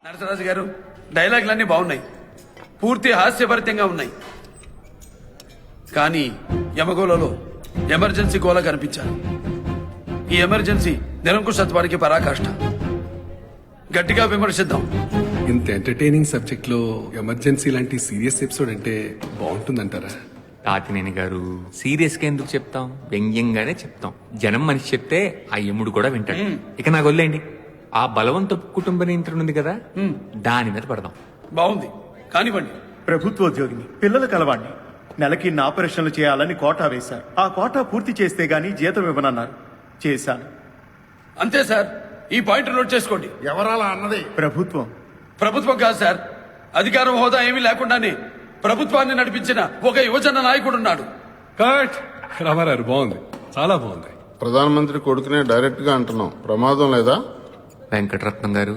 నరసరాజు గారు, డైలాగులన్నీ బాగున్నాయి, పూర్తి హాస్యభరితంగా ఉన్నాయి. కానీ యమగోళలో ఎమర్జెన్సీ గోళ కనిపించారు. ఈ ఎమర్జెన్సీ నిరంకుశత్వానికి పరాకాష్ట. గట్టిగా విమర్శిద్దాం. ఇంత ఎంటర్టైనింగ్ సబ్జెక్ట్ లో ఎమర్జెన్సీ లాంటి సీరియస్ ఎపిసోడ్ అంటే బాగుంటుందంటారా? తాతినేని గారు, సీరియస్ గా ఎందుకు చెప్తాం, వ్యంగ్యంగానే చెప్తాం. జనం మనిషి చెప్తే ఆ యముడు కూడా వింటాడు. ఇక నాకు వదిలేండి, ఆ బలవంతపు కుటుంబ నియంత్రణ ఉంది కదా, దాని మీద పడదాం. బాగుంది, కానివ్వండి. ప్రభుత్వోద్యోగిని, పిల్లల కలవాడిని, నెలకి ఆపరేషన్లు చేయాలని కోటా వేశారు. ఆ కోటా పూర్తి చేస్తే గానీ జీతం ఇవ్వనన్నారు. చేశాను. అంతే సార్, ఈ పాయింట్ నోట్ చేసుకోండి. ఎవరాలా అన్నది? ప్రభుత్వం. ప్రభుత్వం కాదు సార్, అధికారం హోదా ఏమీ లేకుండానే ప్రభుత్వాన్ని నడిపించిన ఒక యువజన నాయకుడున్నాడు. కరెక్ట్. రామారావు బాగుంది, చాలా బాగుంది. ప్రధానమంత్రి కొడుకునే డైరెక్ట్ గా అంటున్నాం, ప్రమాదం లేదా? వెంకటరత్నం గారు,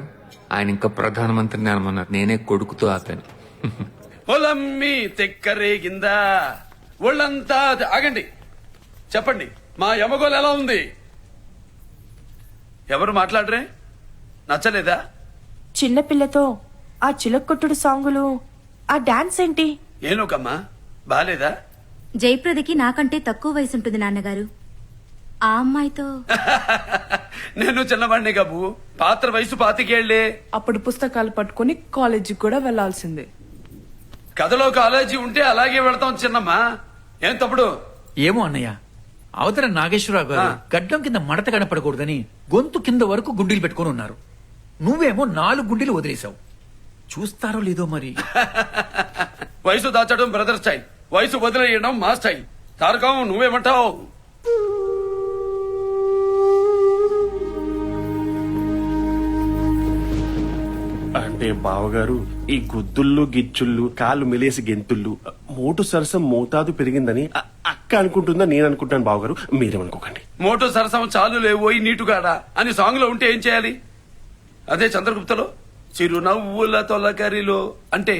ఆయన ఇంకా ప్రధానమంత్రిని అనమన్నారు, నేనే కొడుకుతో ఆపాను. పొలమ్మి తెక్కరేగిందా ఒళ్ళంతా. ఆగండి, చెప్పండి, మా యమగోళ ఎలా ఉంది? ఎవరు మాట్లాడరే? నచ్చలేదా? చిన్నపిల్లతో ఆ చిలక్కొట్టుడు సాంగులు, ఆ డాన్స్ ఏంటి? ఏనుకమ్మా, బాలేదా? జయప్రదకి నాకంటే తక్కువ వయసు ఉంటుంది నాన్నగారు. ఆ అమ్మాయితో నేను చిన్నవాడిని కబు, పాత్ర వయసు 25 అప్పుడు పుస్తకాలు పట్టుకుని కాలేజీకి కూడా వెళ్లాల్సిందే. కథలో కాలేజీ ఉంటే అలాగే వెళ్తాం చిన్నమ్మా. ఏం తప్పుడు? ఏమో అన్నయ్య, అవతల నాగేశ్వరరావు గారు గడ్డం కింద మడత కనపడకూడదని గొంతు కింద వరకు గుండీలు పెట్టుకుని ఉన్నారు. నువ్వేమో 4 గుండీలు వదిలేశావు. చూస్తారో లేదో మరి. వయసు దాచడం బ్రదర్ స్టైల్, వయసు వదిలేయడం మా స్టైల్. తారకం, నువ్వేమంటావు? అంటే బావగారు, ఈ గుద్దుళ్ళు గిచ్చుళ్ళు, కాళ్ళు మెలేసి గెంతుళ్ళు, మోటు సరసం మోతాదు పెరిగిందని అక్క అనుకుంటుందా నేను అనుకుంటాను. బావగారు మీరేమనుకోకండి. మోటో సరసం చాలు లేవోయి నీటుగాడా అని సాంగ్ లో ఉంటే ఏం చేయాలి? అదే చంద్రగుప్తలో చిరునవ్వుల తొలకరిలో అంటే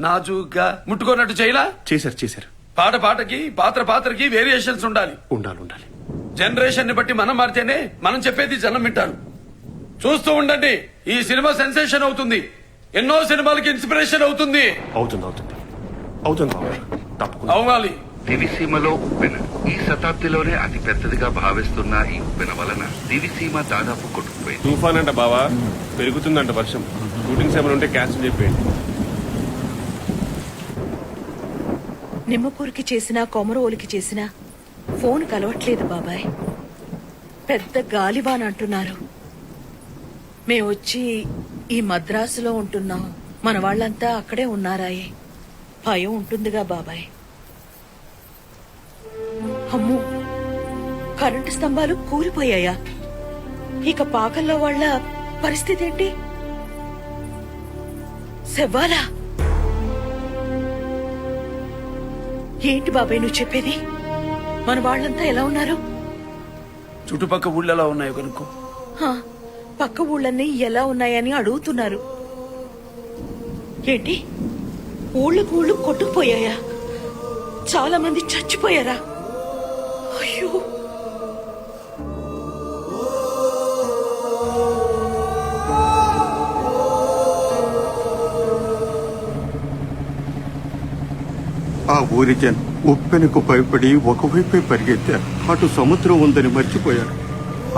నాజుగ్గా ముట్టుకోనట్టు చేయలా? చేశారు. పాట పాటకి, పాత్ర పాత్రకి వేరియేషన్స్ ఉండాలి. ఉండాలి. జనరేషన్ ని బట్టి మనం మారితేనే మనం చెప్పేది జనం వింటారు. చూస్తూ ఉండండి, ఈ సినిమా సెన్సేషన్ అవుతుంది, ఎన్నో సినిమాలకి ఇన్స్పిరేషన్ అవుతుంది. అవుతుంది బావగారు, తప్పకుండా అవ్వాలి. దివిసీమలో ఉప్పెన ఈ శతాబ్దిలోనే అతి పెద్దదిగా భావిస్తున్న ఈ ఉప్పెన వలన దివిసీమ దాదాపు కొట్టుకుపోయింది. తుఫాన్ అంట బావా, పెరుగుతుందంట వర్షం. షూటింగ్స్ ఏమైనా ఉంటే క్యాన్సిల్ చెప్పేయండి. నిమ్మకూరికి చేసినా కొమరోలికి చేసినా ఫోన్ కలవట్లేదు బాబాయ్. పెద్ద గాలివాన అంటున్నారు. మేమొచ్చి ఈ మద్రాసులో ఉంటున్నాం, మన వాళ్ళంతా అక్కడే ఉన్నారాయే. భయం ఉంటుందిగా బాబాయ్. అమ్మో, కరెంటు స్తంభాలు కూలిపోయాయా? ఇక పాకల్లో వాళ్ళ పరిస్థితి ఏంటి? శవ్వాలా? ఏంటి బాబాయ్ నువ్వు చెప్పేది? మన వాళ్ళంతా ఎలా ఉన్నారు? చుట్టుపక్క ఊళ్ళో ఎలా ఉన్నాయో కనుక్కో. పక్క ఊళ్ళన్నీ ఎలా ఉన్నాయని అడుగుతున్నారు. ఏంటి, ఊళ్ళు కొట్టుకుపోయాయా? చాలా మంది చచ్చిపోయారా? అయ్యో, ఆ ఊరి జనం ఉప్పెనకు భయపడి ఒకవైపే పరిగెత్తారు. అటు సముద్రం ఉందని మర్చిపోయారు.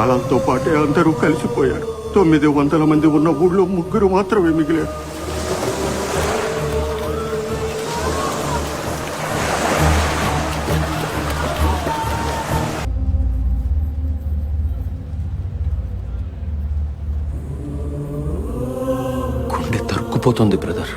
అలాంతో పాటే అందరూ కలిసిపోయారు. 900 మంది ఉన్న ఊళ్ళో 3 మాత్రమే మిగిలారు. గుండె తరుక్కుపోతుంది బ్రదర్.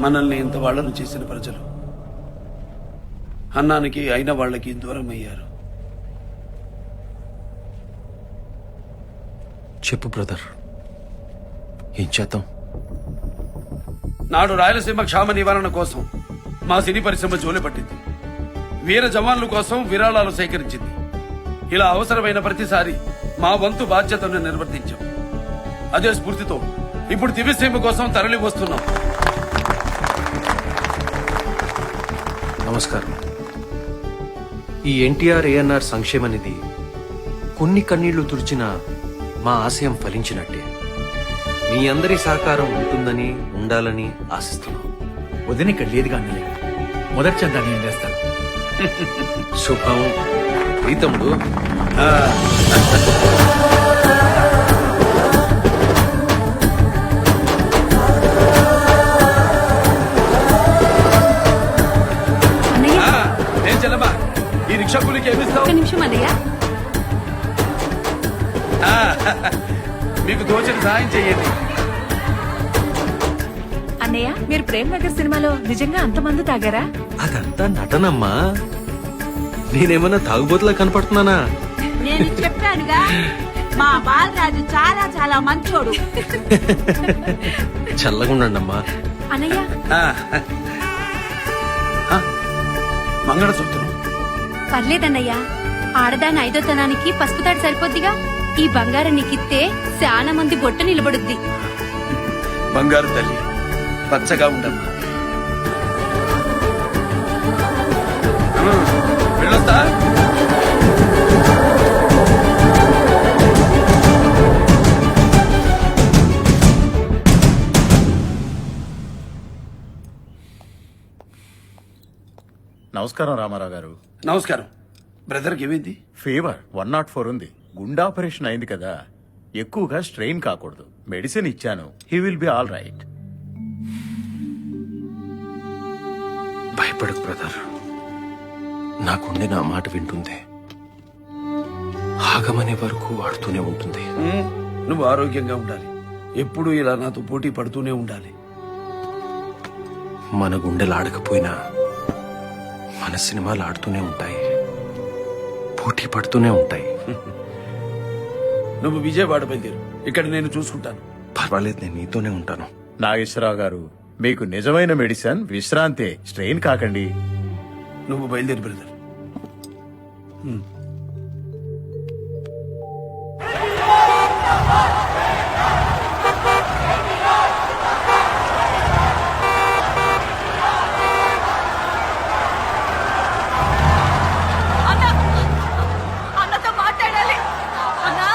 మనల్ని ఇంత వాళ్లను చేసిన ప్రజలు అన్నానికి అయిన వాళ్ళకి దూరం అయ్యారు. చెప్పు బ్రదర్, ఏం చేద్దాం? నాడు రాయలసీమ క్షామ నివారణ కోసం మా సినీ పరిశ్రమ జోలి పట్టింది. వీర జవాన్ల కోసం విరాళాలు సేకరించింది. ఇలా అవసరమైన ప్రతిసారి మా వంతు బాధ్యతను నిర్వర్తించాం. అదే స్ఫూర్తితో ఇప్పుడు దివ్యసీమ కోసం తరలి వస్తున్నాం. నమస్కారం. ఈ ఎన్టీఆర్ ఏఎన్ఆర్ సంక్షేమ నిధి కొన్ని కన్నీళ్లు తుడిచిన మా ఆశయం ఫలించినట్టే. మీ అందరి సహకారం ఉంటుందని ఉండాలని ఆశిస్తున్నాం. వదిన ఇక్కడ లేదుగా అన్నయ్య. మొదటి చందా నేను చేస్తాను. శుభం. ఈ తమ్ముడు అన్నయ్య ఏం చెల్లమ్మా, ఈ రిక్షా కూలికి ఏమిస్తావు? ఒక్క నిమిషం అన్నయ్య. మీకు తోచిన సహాయం చెయ్యండి. అన్నయ్య మీరు ప్రేమ్ నగర్ సినిమాలో నిజంగా అంతమంది తాగారా? అదంతా నటనమ్మా. నేనేమన్నా తాగుబోతులా కనపడుతున్నానా? నేను చెప్పానుగా మా బాలరాజు చాలా చాలా మంచోడు. చల్లగుండమ్మా. అన్నయ్య మంగళసూత్రం పర్లేదన్నయ్య, ఆడదాని ఐదోతనానికి పసుపుతాడు సరిపోద్దిగా. ఈ బంగారం నీకిస్తే చాలా మంది బొట్ట నిలబడుద్ది. బంగారు తల్లి పచ్చగా ఉండమ్మా. వెళ్ళొస్తా. నమస్కారం రామారావు గారు. నమస్కారం. బ్రదర్కి ఏమైంది? ఫీవర్ 104 ఉంది. గుండె ఆపరేషన్ అయింది కదా, ఎక్కువగా స్ట్రెయిన్ కాకూడదు. మెడిసిన్ ఇచ్చాను. He will be all right. భయపడకు బ్రదర్. నా గుండె నా మాట వింటుంది. ఆగమనే వరకు వాడుతూనే ఉంటుంది. నువ్వు ఆరోగ్యంగా ఉండాలి. ఎప్పుడూ ఇలా నాతో పోటీ పడుతూనే ఉండాలి. మన గుండెలు ఆడకపోయినా మన సినిమాలు ఆడుతూనే ఉంటాయి, పోటీ పడుతూనే ఉంటాయి. నువ్వు విజయవాడ బయలుదేరు, ఇక్కడ నేను చూసుకుంటాను. పర్వాలేదు, నేను నీతోనే ఉంటాను. నాగేశ్వరరావు గారు, మీకు నిజమైన మెడిసిన్ విశ్రాంతే. స్ట్రెయిన్ కాకండి. నువ్వు బయలుదేరు బ్రదర్. అన్నతో మాట్లాడాలి. అన్నా,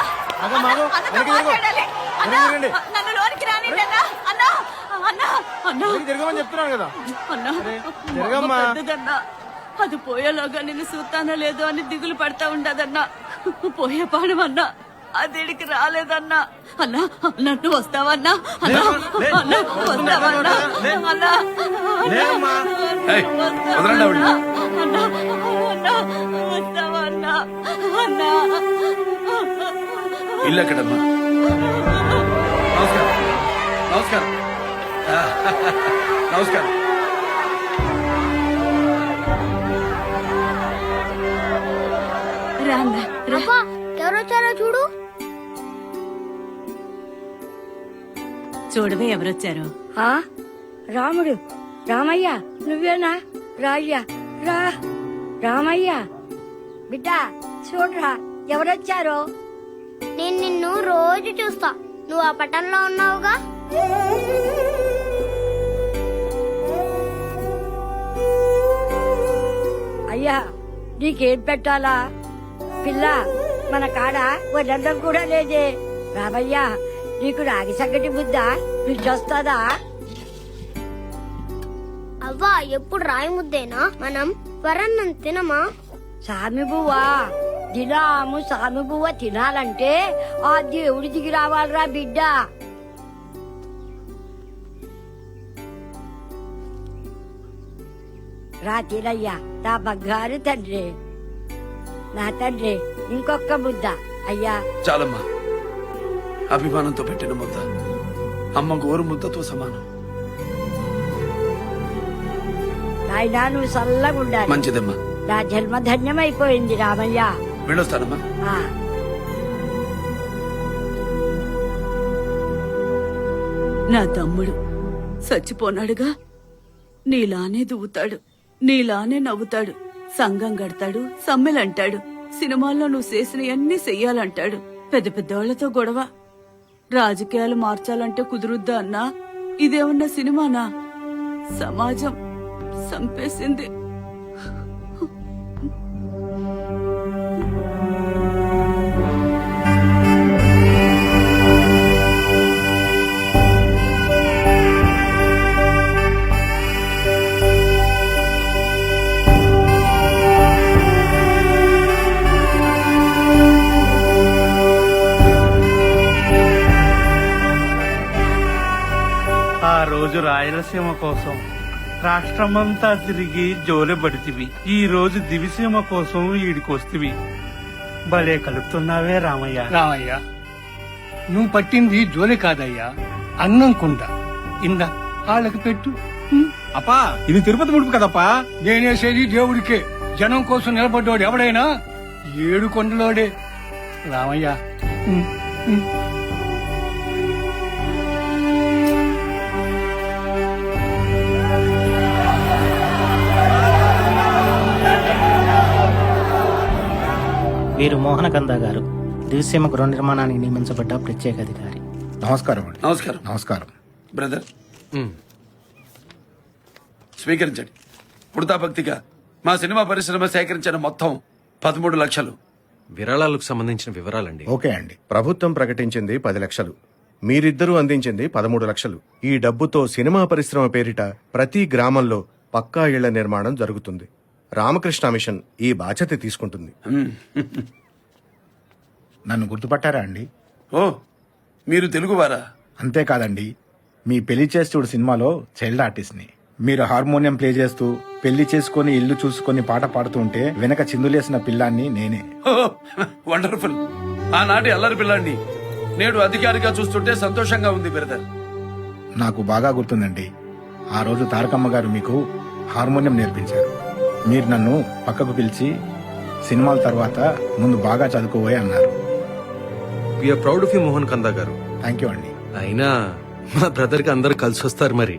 అన్నతో మాట్లాడాలి. అన్నా, నన్ను లోనికి రానివ్వండి అన్నా. అన్నా, అన్నా, అన్నా. చెప్తున్నాను కదా. అన్నా, మా అమ్మ పెద్దదన్నా. అది పోయేలోగా నిన్ను చూస్తానో లేదో అని దిగులు పడతా ఉండదన్నా. పోయే పాడమన్నా అదిడికి రాలేదన్నా. అన్నా, నన్ను వస్తావన్నా? అన్నా, అన్నా, వస్తావన్నా? అన్నా, ఏయ్, వదలండి ఆవిడ్ని. అన్నా, అన్నా, వస్తావన్నా? అన్నా. ఇల్లు ఎక్కడమ్మా? నమస్కారం. నమస్కారం. నమస్కారం. రాన్నా, రా. ఎవరొచ్చారో చూడు. చూడవే ఎవరొచ్చారు. రాముడు. రామయ్య నువ్వేనా? రాయ్యా రా. రామయ్య బిడ్డ చూడరా ఎవరొచ్చారో. నేను నిన్ను రోజు చూస్తా. నువ్వు ఆ పట్టణంలో ఉన్నావుగా. అయ్యా నీకేం పెట్టాలా? పిల్ల మన కాడ వడ్డంతం కూడా లేదే. రామయ్య నీకు రాగి సంగటి బుద్ధ పిలిచొస్తాదా? అవ్వా, ఎప్పుడు రాయి ముద్దేనా? మనం వరన్నం తినమా? సామి బువ్వా దినాము సామి బువ్వ తినాలంటే ఆ దేవుడి దిగి రావాలరా బిడ్డ. రా తినయ్యా నా బంగారు తండ్రి. నా తండ్రి ఇంకొక ముద్ద అయ్యా. చాలమ్మా. అభిమానంతో పెట్టిన ముద్ద అమ్మ గోరు ముద్దతో సమానం. నాయనా నువ్వు చల్లగా ఉండాలి. మంచిదమ్మా. నా జన్మ ధన్యమైపోయింది రామయ్య. వెళ్ళొస్తానమ్మా. ఆ నా తమ్ముడు చచ్చిపోనాడుగా. నీలానే దువ్వుతాడు, నీలానే నవ్వుతాడు, సంఘం గడతాడు, సమ్మెలంటాడు, సినిమాల్లో నువ్వు చేసినవన్నీ చెయ్యాలంటాడు. పెద్ద పెద్దవాళ్లతో గొడవ. రాజకీయాలు మార్చాలంటే కుదురుద్దా అన్నా? ఇదేమన్నా సినిమానా? సమాజం సంపేసింది. ఆ రోజు రాయలసీమ కోసం రాష్ట్రమంతా తిరిగి జోలెబడితివి. ఈ రోజు దివిసీమ కోసం ఈడికొస్తివి. భలే కలుపుతున్నావే రామయ్య. రామయ్య, నువ్వు పట్టింది జోలి కాదయ్యా, అన్నం కుండ. ఇందా వాళ్ళకి పెట్టు. అప్పా ఇది తిరుపతి ముడుపు కదప్పా. నేనేసేది దేవుడికే. జనం కోసం నిలబడ్డోడు ఎవడైనా 7 కొండలోడే. రామయ్య, వీరు మోహనకంద గారు, దివిసీమ గృహ నిర్మాణానికి నియమించబడ్డ ప్రత్యేక అధికారి. నమస్కారం అండి. నమస్కారం. నమస్కారం. బ్రదర్ స్వీకరించండి. పుడతాభక్తిగా మా సినిమా పరిశ్రమ సేకరించిన మొత్తం 13 లక్షలు. విరాళాలకు సంబంధించిన వివరాలండి. ఓకే అండి. ప్రభుత్వం ప్రకటించింది 10 లక్షలు, మీరిద్దరూ అందించింది 13 లక్షలు. ఈ డబ్బుతో సినిమా పరిశ్రమ పేరిట ప్రతి గ్రామంలో పక్కా ఇళ్ల నిర్మాణం జరుగుతుంది. రామకృష్ణ మిషన్ ఈ బాధ్యత తీసుకుంటుంది. నన్ను గుర్తుపట్టారా అండి? ఓ, మీరు తెలుగువారా? అంతేకాదండి, మీ పెళ్లి చేస్తూడు సినిమాలో చైల్డ్ ఆర్టిస్ట్ ని. మీరు హార్మోనియం ప్లే చేస్తూ పెళ్లి చేసుకుని ఇల్లు చూసుకొని పాట పాడుతూ ఉంటే వెనక చిందులేసిన పిల్లాన్ని నేనే. వండర్ఫుల్. ఆనాటి అల్లరి పిల్లాన్ని నేడు అధికారిగా చూస్తుంటే సంతోషంగా ఉంది బ్రదర్. నాకు బాగా గుర్తుందండి, ఆ రోజు తారకమ్మ గారు మీకు హార్మోనియం నేర్పించారు. మీరు నన్ను పక్కకు పిలిచి సినిమాల తర్వాత ముందు బాగా చదువుకోబోయే అన్నారు. We are proud of you Mohan Kanda garu. Thank you అండి. అయినా మా బ్రదర్ కి అందరు కలిసి వస్తారు మరి.